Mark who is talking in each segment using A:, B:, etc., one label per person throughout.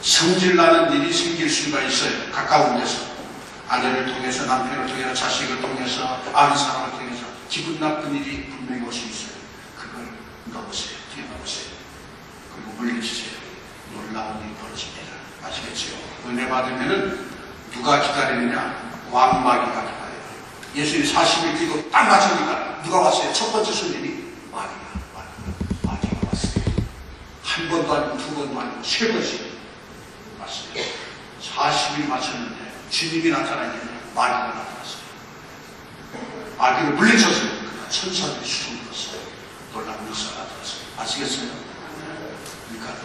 A: 성질나는 일이 생길 수가 있어요. 가까운 데서 아내를 통해서, 남편을 통해서, 자식을 통해서, 아는 사람을 통해서 기분 나쁜 일이 분명히 올 수 있어요. 그걸 넣으세요. 뛰어넘으세요. 그리고 물리치세요. 놀라운 일이 벌어집니다. 아시겠죠? 은혜 받으면은 누가 기다리느냐? 왕마귀가 기다려요. 예수님 40일 기도 딱 맞추니까 누가 왔어요? 첫 번째 손님이 마귀가 왔어요. 한 번도 아니고 두 번도 아니고 세 번씩 40일 맞췄는데 주님이 나타나니까 마귀가 나타났어요. 마귀를 물리쳤어요. 그러나 천사들이 수종들었어요. 놀라운 역사가 나타났어요. 아시겠어요? 그러니까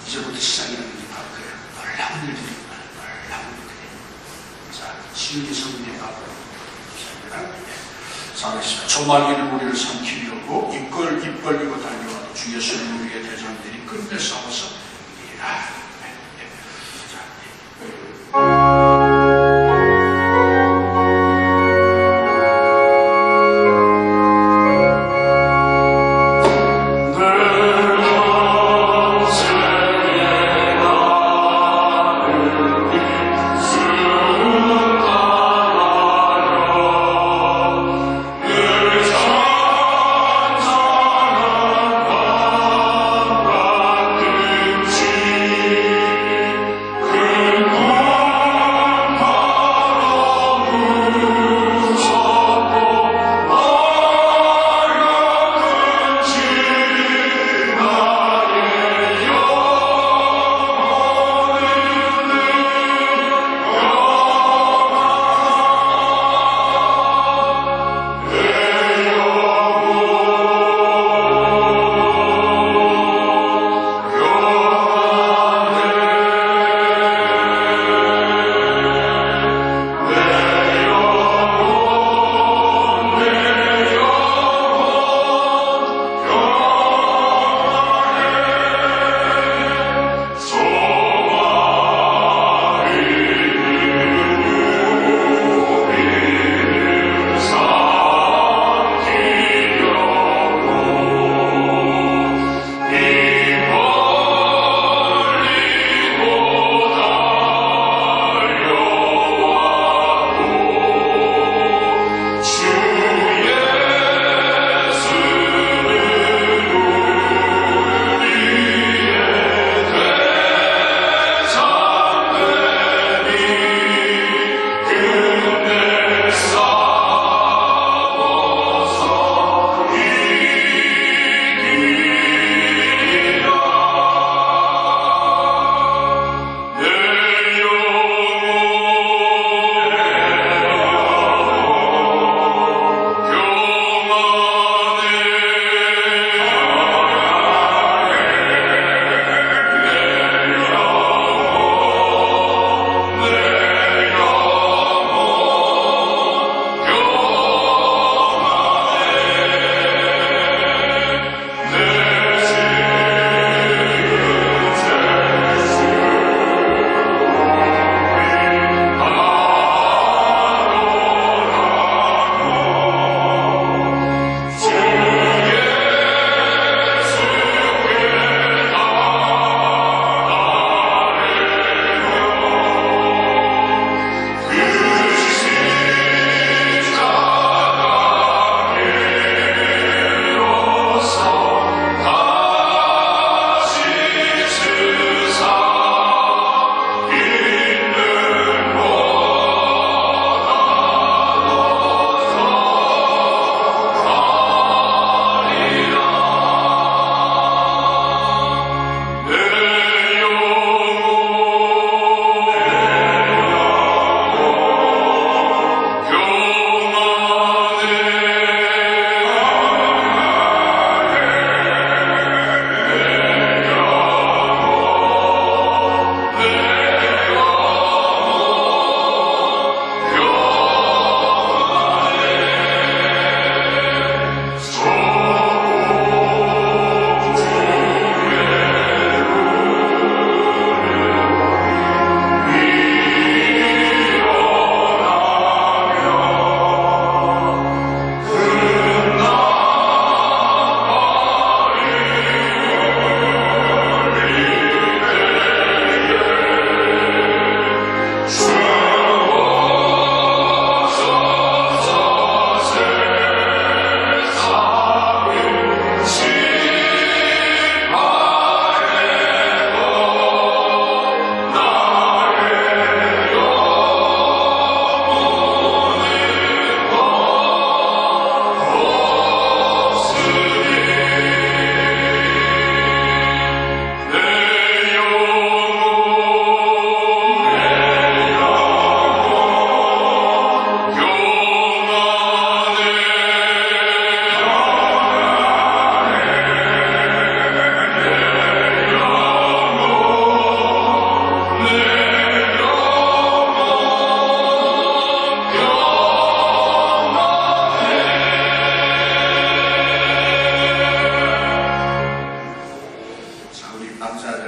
A: 이제부터 시작이라는 게 바로 그래요. 놀라운 일들이 놀라운 일들이. 자, 지은이 성령의 앞으로 시작합니다. 조마기는 우리를 삼키려고 입걸리고 달려와도 주 예수님 우리의 대장들이 끝내 싸워서 이기리라.
B: 주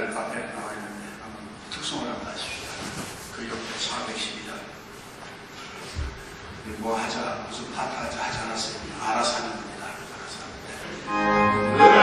A: 달 앞에 나와 있는데 한번 특성을 한번 하십시다. 그 옆에 412달. 뭐 하자, 무슨 파트 하지 않았어요. 알아서 하는 겁니다. 알아서 하는데.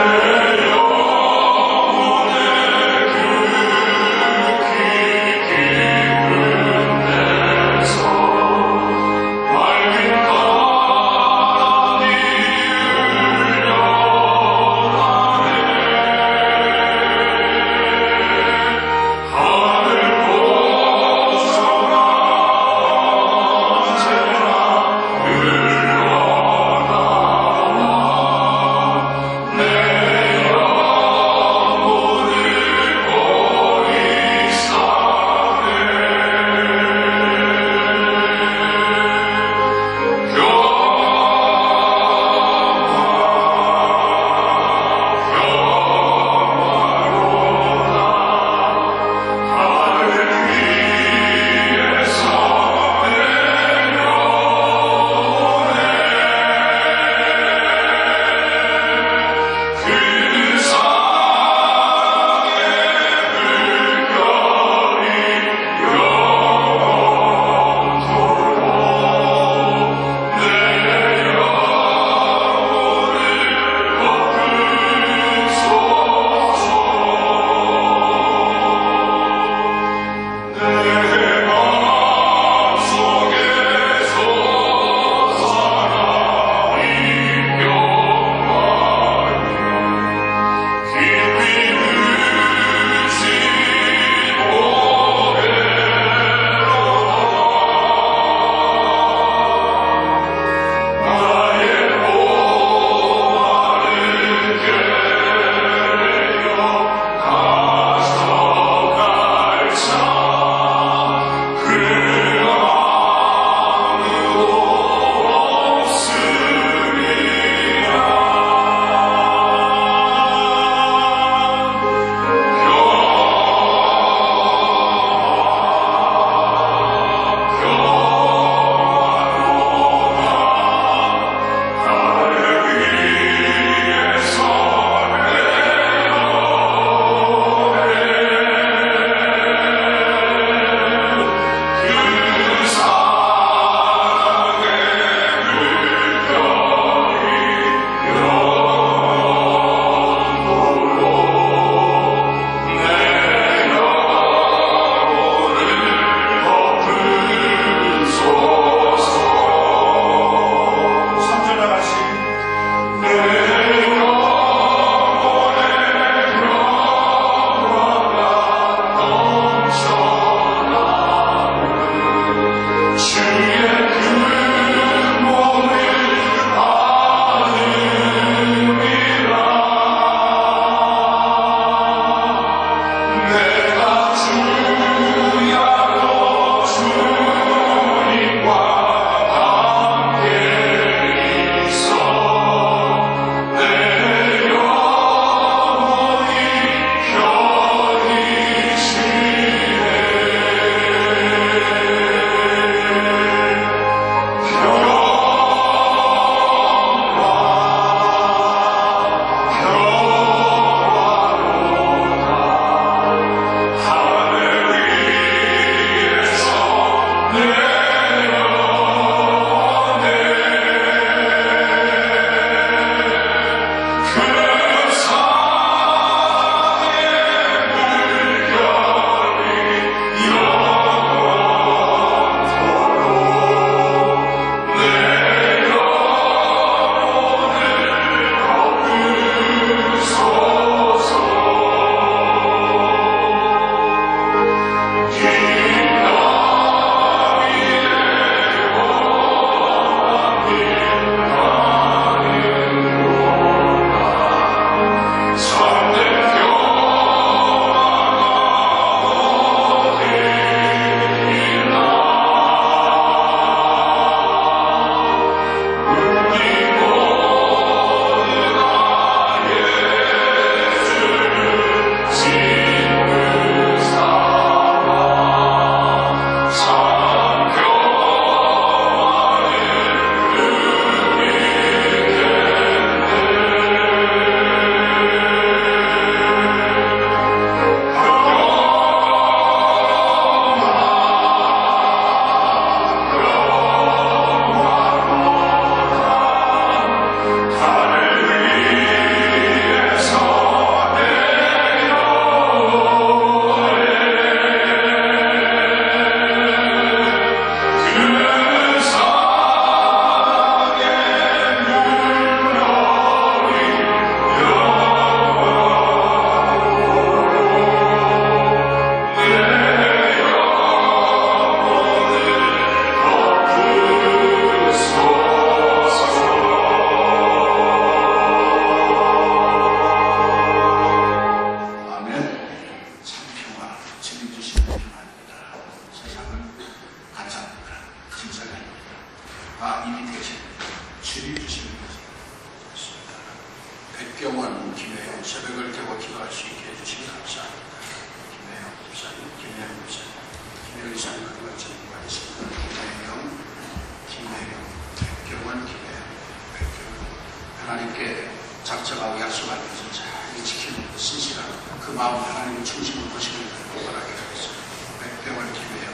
A: 마음 하나님의 중심을 보시는 것을 원하게 하겠습니다. 백병을 기회요.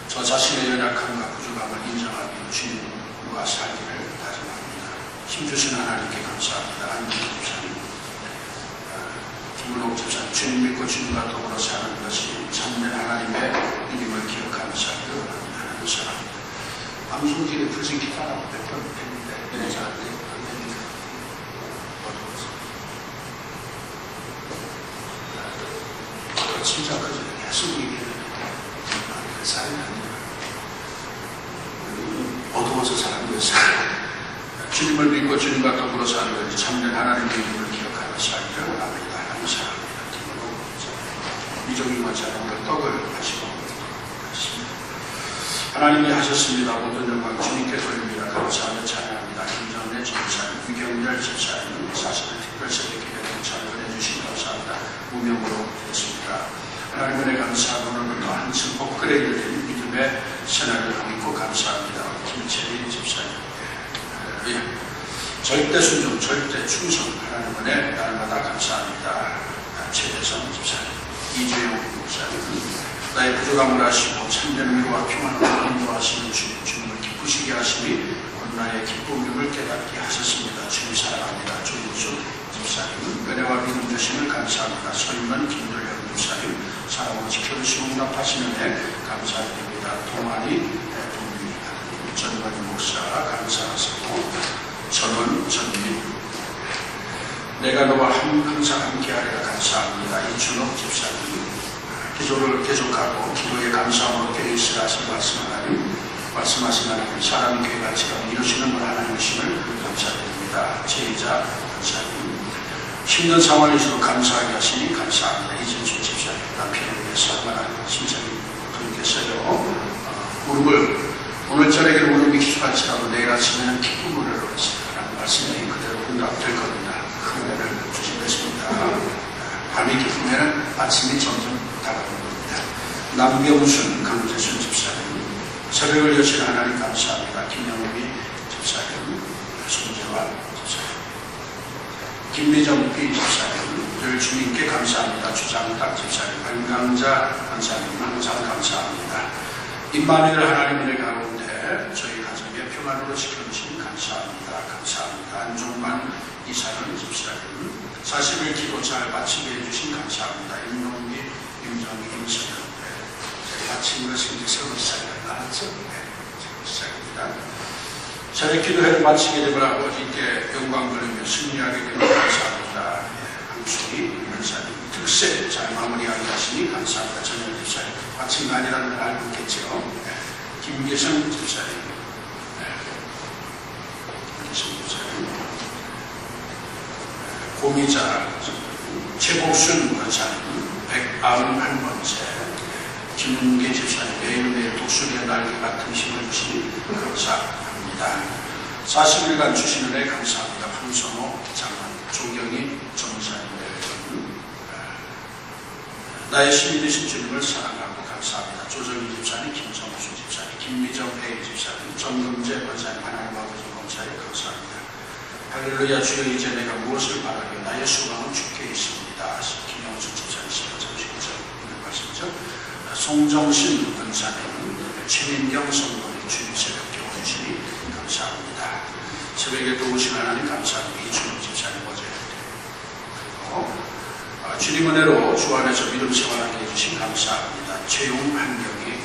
A: 저 자신의 연약함과 부족함을 인정하며 주님과 살기를 다짐합니다. 힘주신 하나님께 감사합니다. 안민호 집사님, 김문옥 집사님, 주님 믿고 주님과 더불어 사는 것이 참된 하나님의 이름을 기억하며 살기를 원합니다. 하나님 사랑합니다. 방송국에 불신 기타라고 몇번 했는데 잘안 됩니다. 진짜 그저 계속 얘기했는데 사람이 아니라 어두워서 사람이 왜 주님을 믿고 주님과 더불어 사는 것이 참된 하나님의 이름을 기억하며 살기를 원합니다. 하나님 사랑합니다. 미정이 원사님과 떡을 하시고 하나님이 하셨습니다. 모든 영광 주님께 돌립니다. 감사하며 찬양합니다. 김정래 집사님, 유경렬 집사님, 사실은 특별 새벽기도에 참여해 주신 감사합니다. 무명으로 됐습니다. 하나님 은혜 감사하고 오늘부터 한층 업그레이드 된 믿음의 새날을 믿고 감사합니다. 김채리 집사님, 절대 순종, 절대 충성, 하나님 은혜 날마다 감사합니다. 최대성 집사님, 이주영 목사님, 나의 부족함을 아시고 참된 위로와 평안을 인도하시는 주님을 기쁘시게 하시니 곧 나의 기쁨임을 깨닫게 하셨습니다. 주님 사랑합니다. 조인수 집사님, 은혜와 믿음 주심을 감사합니다. 서인만 김돌영 집사님, 사랑으로 지켜주시고 응답하시는 데 감사드립니다. 동안이 부모님, 전관 목사 감사하시고 전원 전민, 내가 너와 항상 함께하리라 감사합니다. 이춘옥 집사님, 기도를 계속하고 기도에 감사함으로 계시라 하신 말씀하신 하나님, 사람의 교회 가치를 이루시는 분 하나님이심을 감사드립니다. 제자 감사님, 힘든 상황에서도 감사하게 하시니 감사합니다. 이진수 집사님, 남편을 위해서 얼마나 심장이 부르겠어요. 무릎을 오늘 저녁에는 무릎이 기술할지라도 내일 아침에는 기쁨을 얻으시라는 말씀이 그대로 응답될 겁니다. 큰 은혜를 주신 것입니다. 밤이 깊으면 아침이 점점 다가오는 겁니다. 남경순 강재순 집사님, 새벽을 여신 하나님 감사합니다. 김영미 집사님, 손재화 집사님, 김미정 B 집사님, 늘 주님께 감사합니다. 주장딱 집사님, 안강자 권사님 항상 감사합니다. 임마누엘 하나님 은혜 가운데 저희 가정의 평안으로 지켜주신 감사합니다. 감사합니다. 안종만 이사는 집사님, 40일 기도 잘 마치게 해주신 감사합니다. 임동기, 임정기, 임선영, 마친 것은 이제 새로 시작이다. 새로 시작입니다. 저녁 기도회를 마치게 되면 아버지께 영광 돌리며 승리하게 되면 감사합니다. 한수기 변사님, 특세 잘 마무리하게 하시니 감사합니다. 저녁 집사님, 마친 거 아니라는 걸 알고 있겠죠. 김계성 집사님, 김계성 집사님, 고미자, 최복순 권사님, 191번째, 김은계 집사님, 매일매일 독수리의 날개 같은 힘을 주시니 감사합니다. 40일간 주시는 애 감사합니다. 황성호 장관, 조경희 전무사님, 나의 신이 되신 주님을 사랑하고 감사합니다. 조정희 집사님, 김성수 집사님, 김미정 회의 집사님, 정금재 권사님, 하나님 아버지 검사에 감사합니다. 할렐루야. 주여, 이제 내가 무엇을 바라며 나의 소망은 주께 있습니다. 김영수 집사님, 15장시죠. 오늘 말씀이죠. 송정신 권사님, 최민경 성도님, 주님 새벽에 오시니 감사합니다. 새벽에 또 오신 하나님 감사합니다. 이준호 집사님 어제 그리고 주님 은혜로 주 안에서 믿음 생활하게 해주신 감사합니다. 최용 한경이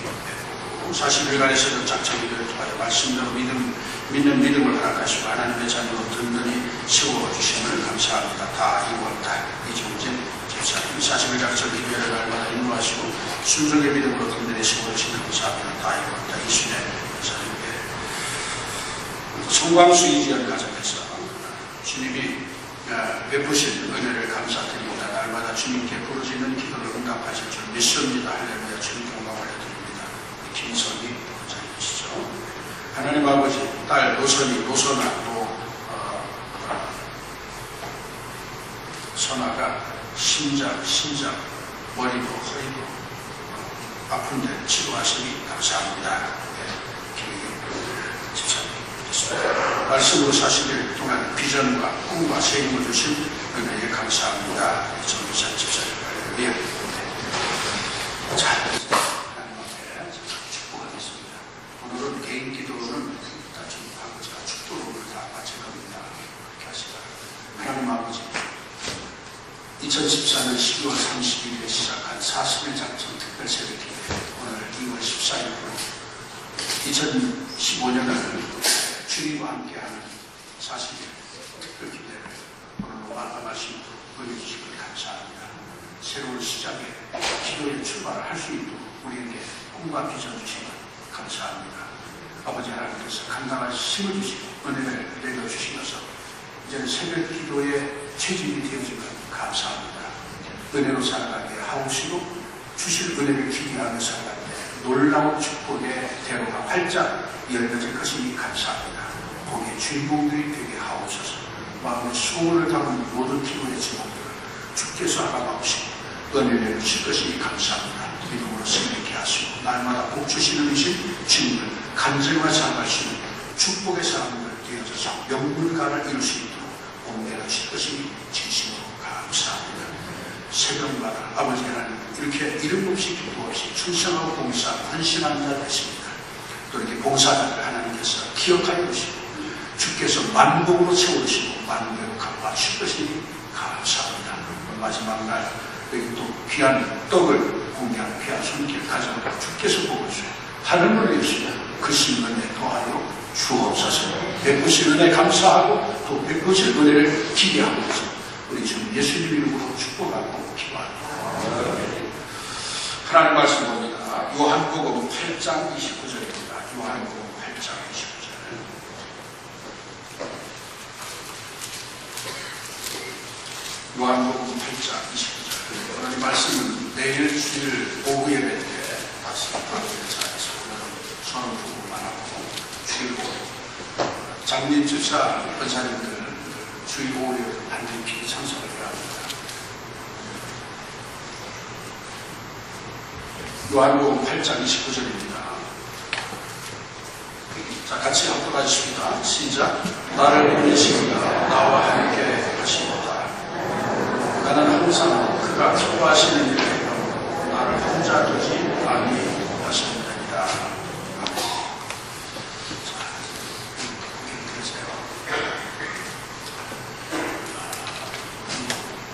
A: 40일간의 새벽 작정 기도를 통하여 말씀대로 믿는 믿음을 허락하시고 하나님의 자녀로 든든히 세워주심을 감사합니다. 다 2월달 이정진 집사님, 40일 작정 기도를 날마다 인도하시고 순종의 믿음으로 든든히 세워주신 감사합니다. 다 2월달 이순애 집사님께 송광수 이지연 가정에서 주님이 베푸신 은혜를 감사드립니다. 날마다 주님께 부르짖는 기도를 응답하실 줄 믿습니다. 할렐루야. 주님 영광을 해드립니다. 김선희 권사님이시죠. 하나님 아버지, 딸 노선이, 노선아, 선아가 심장, 머리도 허리도 아픈데 치료하시니 감사합니다. 말씀으로 40일 동안 비전과 꿈과 세임을 주신 은혜에 감사합니다. 이천 집사님 예. 자, 하나님 앞에 축복하겠습니다. 오늘은 개인 기도로는 다 좀 아버지가 축도를 다 마칠 겁니다. 그렇게 하시라. 하나님 아버지, 2014년 12월 30일에 시작한 40일 작전 특별 새벽기도 오늘 2월 14일로 2015년을 주님과 함께하는 40일 특별 기도를 오늘 말씀으로 보여주시길 감사합니다. 새로운 시작에 기도의 출발을 할 수 있도록 우리에게 꿈과 비전 주시면 감사합니다. 아버지 하나님께서 감당할 힘을 주시고 은혜를 내려주시면서 이제는 새벽 기도의 체질이 되어지면 감사합니다. 은혜로 살아가게 하옵시고 주실 은혜를 기대하며 살아가게 놀라운 축복의 대로가 활짝 열려질 것이니 감사합니다. 거기에 주인공들이 되게 하옵소서. 마음의 소원을 담은 모든 기도의 제목들을 주께서 알아가옵시고 은혜를 주실 것이니 감사합니다. 믿음으로 승리케 하시고 날마다 복 주시는 이신 주님을 간절히 사랑하시는 축복의 사람들 되어져서 명물가를 이룰 수 있도록 옮겨 주실 것이니 진심으로 감사합니다. 새벽마다 아버지 하나님 이렇게 이름 없이 기도 없이 충성하고 봉사하고 헌신하는 자 되십니다. 또 이렇게 봉사자들 하나님께서 기억하여 주시고 주께서 만복으로 채워주시고 만대로 갚아 주실 것이니 감사합니다. 마지막 날 여기 또 귀한 떡을 공개하는 귀한 손길 가정을 주께서 보고 주시고 하늘을 내주시면 그 신은혜 더하여 주옵소서. 베푸신 은혜 감사하고 또 베푸실 은혜를 기대하면서 우리 주 예수님 이름으로 축복하고 기도합니다. 하나님 말씀 봅니다. 요한복음 8장 29절입니다. 요한복음 8장 29절. 요한복음 8장 29절. 오늘 말씀은 내일 주일 오후 예배 때 말씀드리면서 서로 부부만 하고 주일 오후 장님 집사 권사님들 주일 오후에 반드시 참석을 해야 합니다. 요한복음 8장 29절입니다. 자, 같이 합독하십니다. 시작. 나를 보내시니가 나와 함께 하시도다. 나는 항상 그가 기뻐하시는 일을 하고 나를 혼자 두지 아니하시느니라.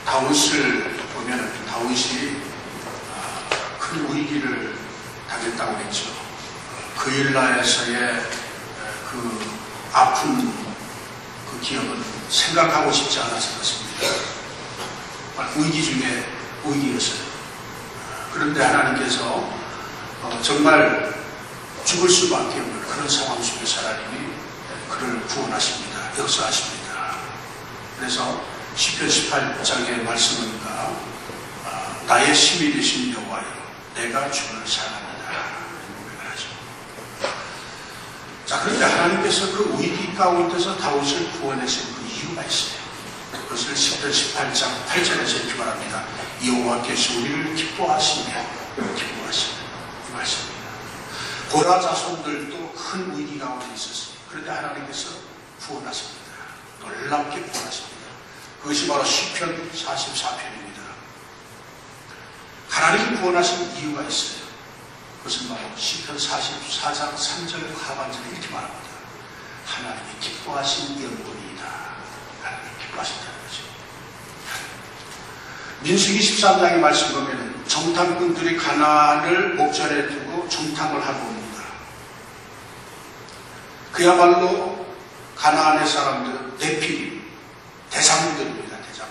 A: 다윗을 보면 다윗이 큰 위기를 당했다고 했죠. 그일라에서의 그 아픈 그 기억은 생각하고 싶지 않았을 것입니다. 위기 중에 위기였어요. 그런데 하나님께서 정말 죽을 수밖에 없는 그런 상황 속에서 하나님이 그를 구원하십니다. 역사하십니다. 그래서 시편 18장의 말씀이니까 나의 힘이 되신 여호와여 내가 주를 사랑합니다. 고백을 하죠. 자, 그런데 하나님께서 그 위기 가운데서 다윗을 구원하신 그 이유가 있어요. 그것을 시편 18장 8절에서 이렇게 말합니다. 여호와께서 우리를 기뻐하시며 기뻐하시며 이 말씀입니다. 고라 자손들도 큰 위기 가운데 있었어요. 그런데 하나님께서 구원하십니다. 놀랍게 구원하십니다. 그것이 바로 시편 44편입니다. 하나님이 구원하신 이유가 있어요. 그것은 바로 시편 44장 3절 하반절에 이렇게 말합니다. 하나님이 기뻐하신 영혼이다. 하나님이 기뻐하신다는 거죠. 민수기 13장의 말씀 보면 정탐꾼들이 가나안을 목전에 두고 정탐을 하고 옵니다. 그야말로 가나안의 사람들은 네피림 대장들입니다. 대장.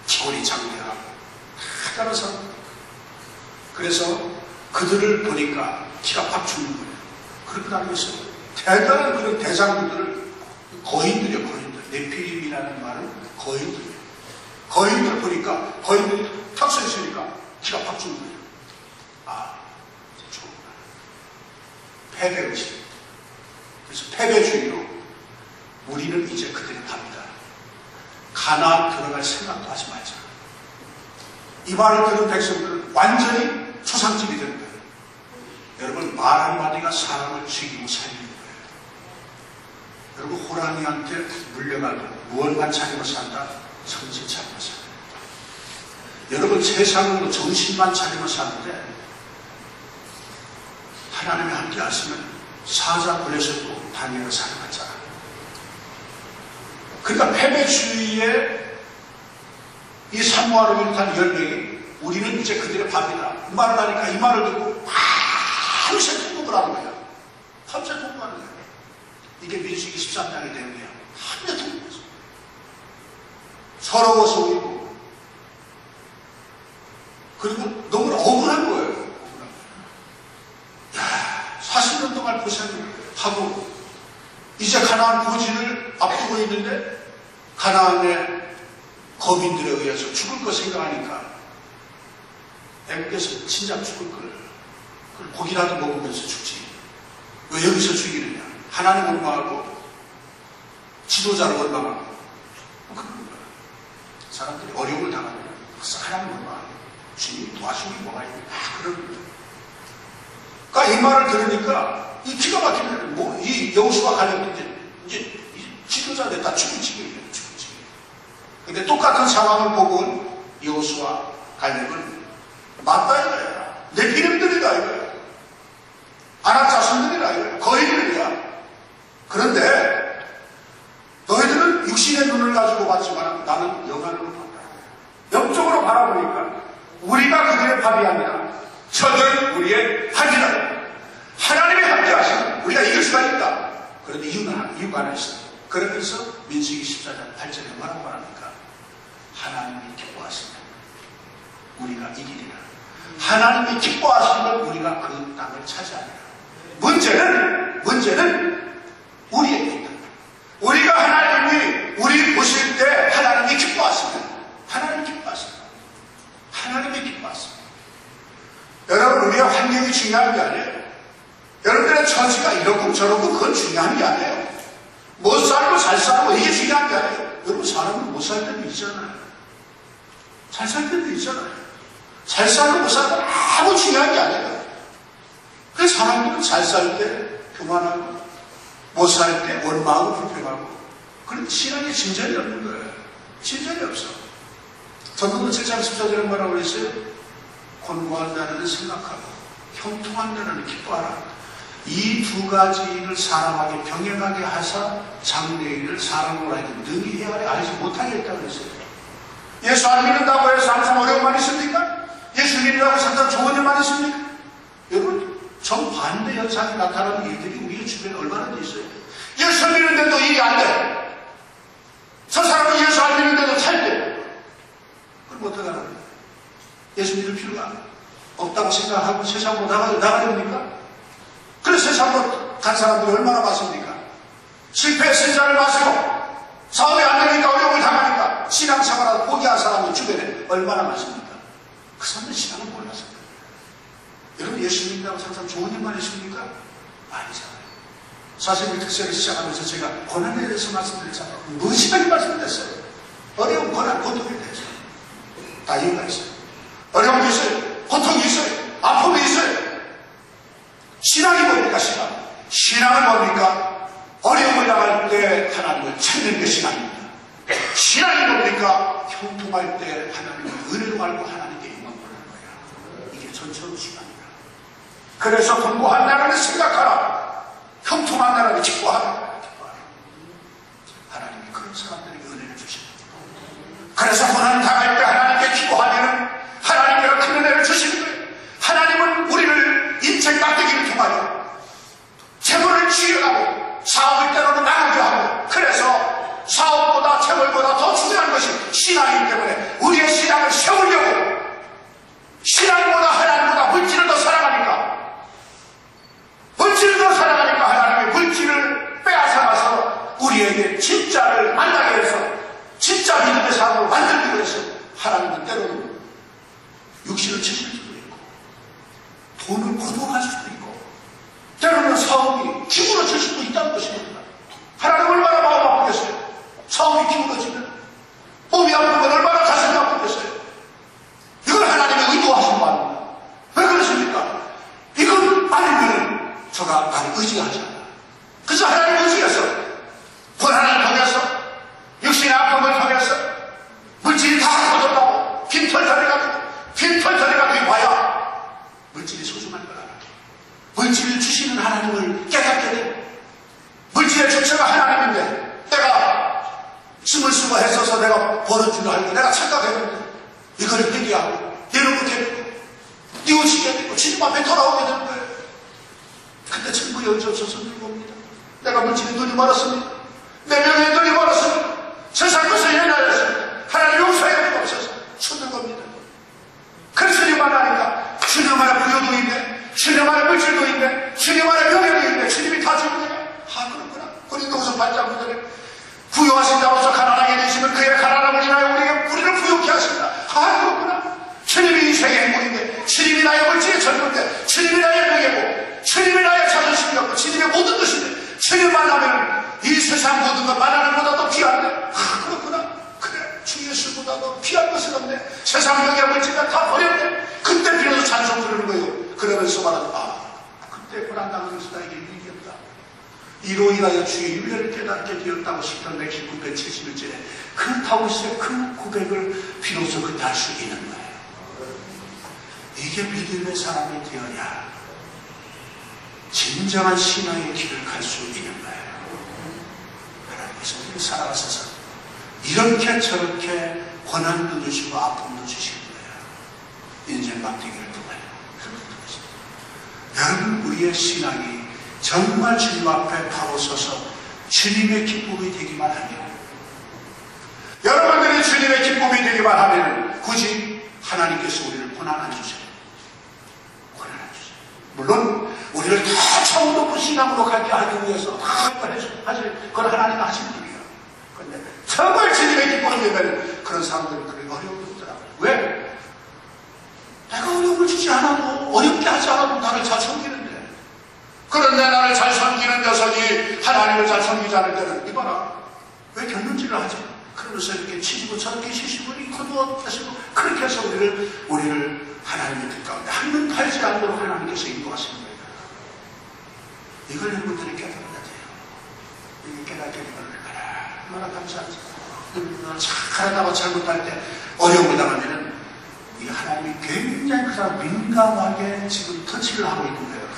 A: 기골이 장대하고 다 다른 사람들. 그래서 그들을 보니까 기가 팍 죽는 거예요. 그렇게 다니겠어요. 대단한 그런 대장들을 거인들이요, 거인들. 네피림이라는 말은 거인들이에요. 거인들 보니까 거인들이 탁 서 있으니까 기가 팍 죽는 거예요. 아, 좋구나. 패배의식. 그래서 패배주의로 우리는 이제 그들이 갑니다. 가나안 들어갈 생각도 하지 말자. 이 말을 들은 백성들은 완전히 초상집이 되는 거예요. 여러분, 말 한마디가 사람을 죽이고 살리는 거예요. 여러분, 호랑이한테 물려가도 무얼만 차리고 산다? 정신 차리고 산다. 여러분 세상으로 정신만 차리면 사는데 하나님이 함께 하시면 사자굴에서도 다니엘을 살아갔잖아. 그러니까 패배주의의 이 산모하를 비롯한 10명이 우리는 이제 그들의 밥이다 이 말을 하니까 이 말을 듣고 밤새 통곡을 하는 거야. 밤새 통곡하는 거야. 이게 민수기 13장의 내용이야. 밤새 통곡했어. 서러워서 울고 그리고 너무 억울한 거예요. 40년 동안 고생하고 이제 가나안 고지를 앞두고 있는데 가나안의 거민들에 의해서 죽을 거 생각하니까 애국에서 진작 죽을 걸 고기라도 먹으면서 죽지. 왜 여기서 죽이느냐. 하나님 원망하고 지도자를 원망하고 그런 거야. 사람들이 어려움을 당하면 하나님 원망하고 주님이 도와주기 뭐가 있냐 그런 거야. 그러니까 이 말을 들으니까 이 기가 막히는 뭐 이 여호수아 갈렙은 이제 지도자 됐다 죽은 지경이에요. 죽은 지경. 근데 똑같은 상황을 보고 온 여호수아 갈렙은 맞다 이거야. 내 기름들이다 이거야. 아낙 자손들이다 이거야. 거인들이야. 그런데 너희들은 육신의 눈을 가지고 봤지만 나는 영안으로 봤다. 영적으로 바라보니까 우리가 그들의 밥이 아니라 저들 우리의 한이다. 하나님이 함께 하시면 우리가 이길 수가 있다. 그런데 이유가 하나 있어요. 그러면서 민수기 14장 8절에 뭐라고 말합니까? 하나님이 기뻐하시면 우리가 이기리라. 하나님이 기뻐하시면 우리가 그 땅을 차지하리라. 문제는 우리에게 있다. 우리가 하나님이 우리 보실 때 하나님이 기뻐하시면 하나님이 기뻐하십니다. 하나님이 기뻐하십니다. 여러분 우리가 환경이 중요한 게 아니에요. 여러분들의 처지가 이렇고 저렇고 그건 중요한 게 아니에요. 못 살고 잘 살고 이게 중요한 게 아니에요. 여러분 사람은 못 살 때도 있잖아요. 잘 살 때도 있잖아요. 잘 살고 못 살고 아무 중요한 게 아니에요. 그래서 사람들은 잘 살 때 교만하고 못 살 때 원망하고 불평하고 그런 신앙에 진전이 없는 거예요. 진전이 없어. 전도서 7장 14절에 뭐라고 그랬어요? 권고한 자는 생각하고 형통한 자는 기뻐하라. 이 두 가지를 사람에게 병행하게 하사 장래일을 사람으로 하여금 능히 헤아려 알지 못하게 했다고 그랬어요. 예수 안 믿는다고 해서 항상 어려움만 있습니까? 예수 믿는다고 해서 항상 좋은 일만 있습니까? 여러분 정반대 현상이 나타나는 일들이 우리 주변에 얼마나 있어요. 예수 믿는데도 일이 안 돼. 저 사람은 예수 안 믿는데도 잘 돼. 그럼 어떡하나? 예수 믿을 필요가 없다고 생각하고 세상으로 나가야 됩니까? 그래서 세상으로 간 사람들이 얼마나 많습니까? 실패했을 자를 마시고 사업이 안 되니까 어려움을 당하니까 신앙생활을 포기한 사람이 주변에 얼마나 많습니까? 그 사람들 신앙을 몰라서 그래요. 여러분 예수 믿는다고 항상 좋은 일만 있습니까? 아니잖아요. 사실 이 특세를 시작하면서 제가 고난에 대해서 말씀드렸잖아요. 무시하게 말씀드렸어요. 어려운 고난, 고통에 대해서 다 이유가 있어요. 어려움이 있어요. 고통이 있어요. 아픔이 있어요. 신앙이 뭡니까? 신앙은 뭡니까? 어려움을 당할 때 하나님을 찾는 게 신앙입니다. 신앙이 뭡니까? 형통할 때 하나님을 은혜로 알고 하나님께 영광 보는 거야. 이게 전처럼 신앙이다. 그래서 권고한 나라를 생각하라. 형통한 나라를 기뻐하라. 하나님이 그런 사람들에게 은혜를 주십니다. 그래서 고난 당할 때 하나님께 기뻐하면 하나님께서 큰 은혜를 주시는 거예요. 하나님은 우리를 인생 깍두기를 통하여 재물을 취해가고 사업을 때로는 나누게 하고 그래서 사업보다 재물보다 더 중요한 것이 신앙이기 때문에 우리의 신앙을 세우려고 신앙보다 하나님보다 물질을 더 사랑하니까 하나님의 물질을 빼앗아가서 우리에게 진짜를 만나게 해서 진짜 믿음의 사람으로 만들기 위해서 하나님은 때로는 육신을 치실 수도 있고 돈을 거둬갈 수도 있고 때로는 사업이 기울어질 수도 있다는 것입니다. 하나님 얼마나 마음 아프겠어요. 사업이 기울어지면 몸이 아프면 얼마나 가슴이 아프겠어요. 이건 하나님의 의도하신 바입니다. 왜 그러십니까? 이건 아니면 저가 나를 의지하지 않아. 그래서 하나님 의지해서 고난을 통해서 육신의 아픔을 통해서 물질이 다 거뒀다고 빈털터리가 되는데 이걸 회개하고 여러분께 되고 뉘우치게 되고 주님 앞에 돌아오게 되는 거예요. 근데 전부 여지없어서 늙어옵니다. 내가 물질에 눈이 멀었습니다. 내 명예에 눈이 멀었습니다. 세상 것에 연하였습니다. 하나님 용서해 없어서 죽는 겁니다. 그래서 주님 하나니까 주님 안에 부여도 있네, 주님 안에 물질도 있네, 주님 안에 명예도 있네. 주님이 다 주는데 그렇구나. 고린도후서 8장 9절에 부여하신다고 해서 가난하게 되시면 그의 가난함을 인하여 우리를 부욕케 하신다. 그렇구나. 주님이 인생의 행복인데, 주님이 나의 물질의 전부인데, 주님이 나의 명예고, 주님이 나의 자존심이었고, 주님의 모든 것인데, 주님만 하면 이 세상 모든 것 만하는 것보다도 귀한데, 그렇구나. 그래, 주 예수보다도 귀한 것은 없네. 세상 명예 물질을 다 버렸네. 그때 비로소 찬송 부르는 거예요. 그러면서 말하는, 그때 고난당하면서 나에게 일이 없다. 이로 인하여 주의 윤례를 깨닫게 되었다고 시편 119편 71절에 그 다윗의 그 고백을 비로소 그때 할 수 있는 거예요. 이게 믿음의 사람이 되어야 진정한 신앙의 길을 갈 수 있는 거예요. 하나님께서 우리를 살아가셔서 이렇게 저렇게 고난도 주시고 아픔도 주시는 거예요. 인생 막대기를 통하여. 여러분, 우리의 신앙이 정말 주님 앞에 바로 서서 주님의 기쁨이 되기만 하면, 여러분들이 주님의 기쁨이 되기만 하면 굳이 하나님께서 우리를 고난 안 주세요. 고난 안 주세요. 물론 우리를 더 처음 높은 신앙으로 가게 하기 위해서 다 그건 하나님 하시는 일이에요. 그런데 정말 주님의 기쁨이 되면 그런 사람들은 그렇게 어려움이 없더라고요. 왜? 내가 어려움을 주지 않아도, 어렵게 하지 않아도 나를 잘 섬기는데, 그런데 나를 잘 섬기는 녀석이 하나님을 잘 섬기지 않을 때는, 이봐라, 왜 견눈질을 하지? 그러면서 이렇게 치시고 저렇게 치시고 이코도 하시고 그렇게 해서 우리를 하나님의 뜻 가운데 한눈 팔지 않도록 하나님께서 인도하시는 거예요. 이걸 여러분들이 깨달아야 돼요. 이게 깨닫게 되면 얼마나 감사하지. 착하다고 잘못할 때 어려움을 당하면은 이 하나님이 굉장히 그 사람 민감하게 지금 터치를 하고 있는 거예요.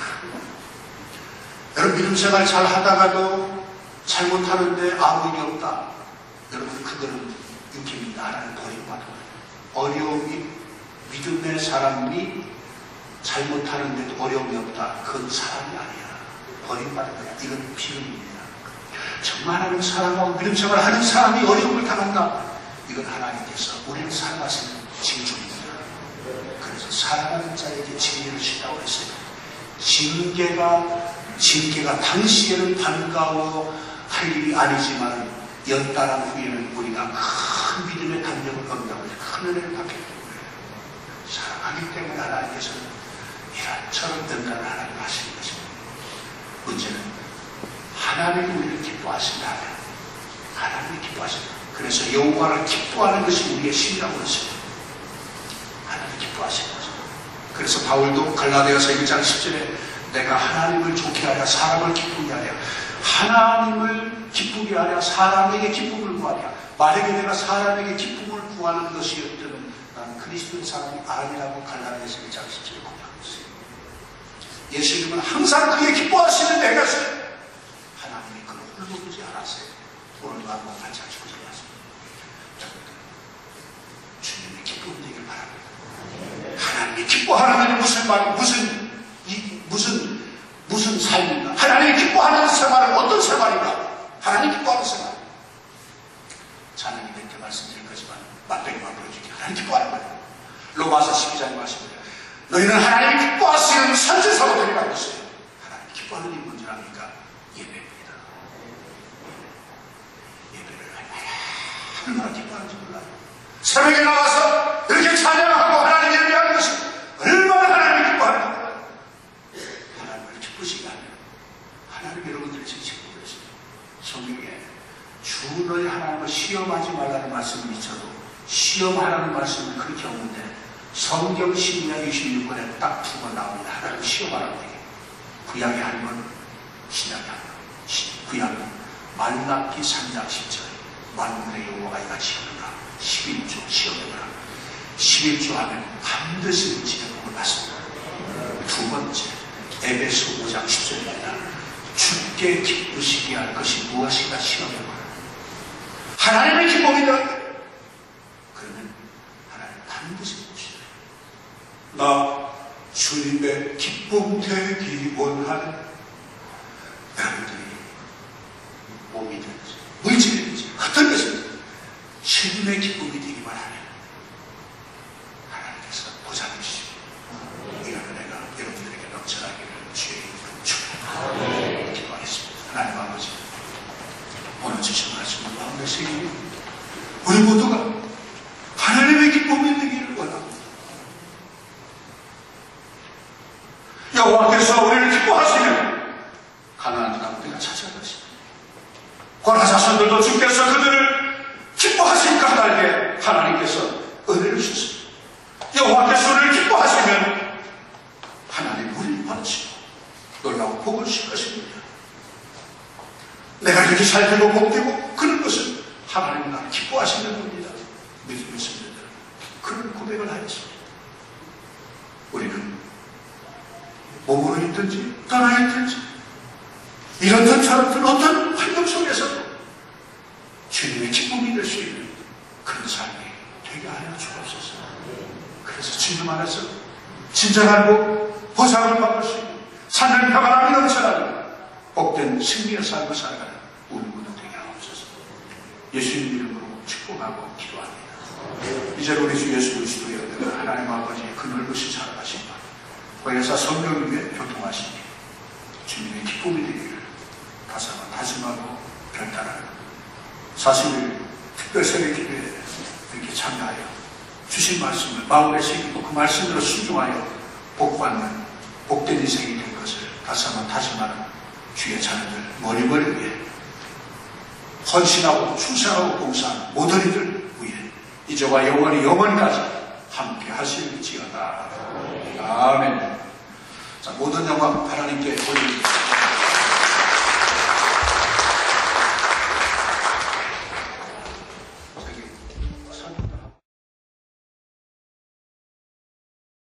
A: 여러분, 믿음 생활 잘 하다가도 잘못하는데 아무 일이 없다. 여러분, 그거는 육입니다. 하나님 버림받은 거예요. 어려움이, 믿음의 사람이 잘못하는데도 어려움이 없다. 그건 사람이 아니야. 버림받은 거야. 이건 비음입니다. 정말 하나님 사랑하고 믿음 생활 하는 사람이 어려움을 당한다. 이건 하나님께서 우리를 사랑하시는 징조입니다. 그래서 사랑하는 자에게 징계를 주시다고 했어요. 징계가 당시에는 반가워 할 일이 아니지만 연달아 후에는 우리가 큰 믿음의 담력을 얻는다고 해서 큰 은혜를 받게 되는 거예요. 사랑하기 때문에 하나님께서는 이런저런 연달을 하나님 하시는 것입니다. 문제는 하나님이 우리를 기뻐하신다. 하나님이 기뻐하신다. 그래서 여호와를 기뻐하는 것이 우리의 신이라고 했어요. 하나님이 기뻐하시는 거죠. 그래서 바울도 갈라디아서 1장 10절에 내가 하나님을 좋게 하려 사람을 기쁘게 하려 하나님을 기쁘게 하려 사람에게 기쁨을 구하려 만약에 내가 사람에게 기쁨을 구하는 것이었다면 나는 그리스도의 사람이 아니라고 갈라디아서 1장 10절에 고백하고 있어요. 예수님은 항상 그의 기뻐하시는 내가 있어요. 하나님이 그를 홀로두지 않았어요. 오늘도 한번 같이 하시고 싶습니다. 주님의 기쁨 되길 바랍니다. 하나님이 기뻐하는 무슨 말이 무슨 삶인가? 하나님이 기뻐하는 생활은 어떤 생활인가? 하나님 기뻐하는 생활. 자녀님 이렇게 말씀드린 거지만 맞대기만 보여주기 하나님 기뻐하는 거예요. 로마서 12장에 말씀드려요. 너희는 하나님이 기뻐하시는 선지자로 되리라고 했어요. 하나님 기뻐하는 일 뭔지 압니까? 예배입니다. 예배를 얼마나 기뻐하는지 몰라요. 새벽에 나와서 이렇게 찬양하고 하나님 예배하는 것이 얼마나 하나님이 기뻐하는지 몰라요. 하나님을 기쁘시게 하면 하나님 여러분들이 지금 기뻐하십니다. 성경에 주 너희 하나님을 시험하지 말라는 말씀이 있어도 시험하라는 말씀은 그렇게 없는데 성경 신약 26권에 딱 두 번 나옵니다. 하나님 시험하라고 얘기해요. 구약의 한 번, 신약의 한 번. 구약은 말라기 3장 10절 만군의 여호와가 이같이 하는가 11조 시험해보라. 11조 하면 반드시 지는 복을 받습니다. 두 번째 에베소 5장 10절입니다. 주께 기쁘시게 할 것이 무엇인가 시험해보라. 하나님의 기쁨이다. 그러면 반드시 봅시다. 나 주님의 기쁨 되기 원하네. 여러분들이 몸이 되는지 물질이 되는지 어떤 것인지 주님의 기쁨이 되기 바라네. 하나님께서 보장해 주시고 이런 은혜가 여러분들에게 넘쳐나기를 주의 이름으로 축원합니다. 기도하겠습니다. 하나님 아버지, 오늘 주신 말씀을 마음에 새기고 우리 모두가 하나님의 기쁨이 되기를 원합니다. 여호와께서 우리를 기뻐하시면 가나안 땅 우리가 찾아가십니다. 고라 자손들도 주께서 그들을 기뻐하신 까닭에 하나님께서 은혜를 주셨습니다. 여호와께서 우리를 기뻐하시면 하나님 우리를 받으시고 놀라운 복을 주실 것입니다. 내가 이렇게 잘 되고 복되고 그런 것은 하나님은 나를 기뻐하시는 겁니다. 믿습니다. 그런 고백을 하였습니다. 우리는 몸으로 있든지 떠나 있든지 이렇든 저렇든 어떤 환경 속에서도 주님의 기쁨이 될 수 있는 그런 삶이 되게 하여 주옵소서. 그래서 주님 안에서 진정한 복, 보상을 받을 수 있는 삶의 평안함이 넘쳐나는 복된 승리의 삶을 살아가는 우리 모두 되게 하옵소서. 예수님 이름으로 축복하고 기도합니다. 이제 우리 주 예수 그리스도의 은혜가 하나님 아버지의 그 넓으신 사랑하신 바 보혜사 성령 위에 교통하시니 주님의 기쁨이 되기를 다짐하고 결단하는 40일 특별 새벽 기도에 이렇게 참여하여 주신 말씀을 마음에 새기고 그 말씀으로 순종하여 복받는 복된 인생이 된 것을 다시 한번 다짐하는 주의 자녀들 머리머리 위에 헌신하고 충성하고 봉사하는 모든 이들 위에 이제와 영원히까지 함께 하실지어다. 아멘. 자, 모든 영광 하나님께 올립니다.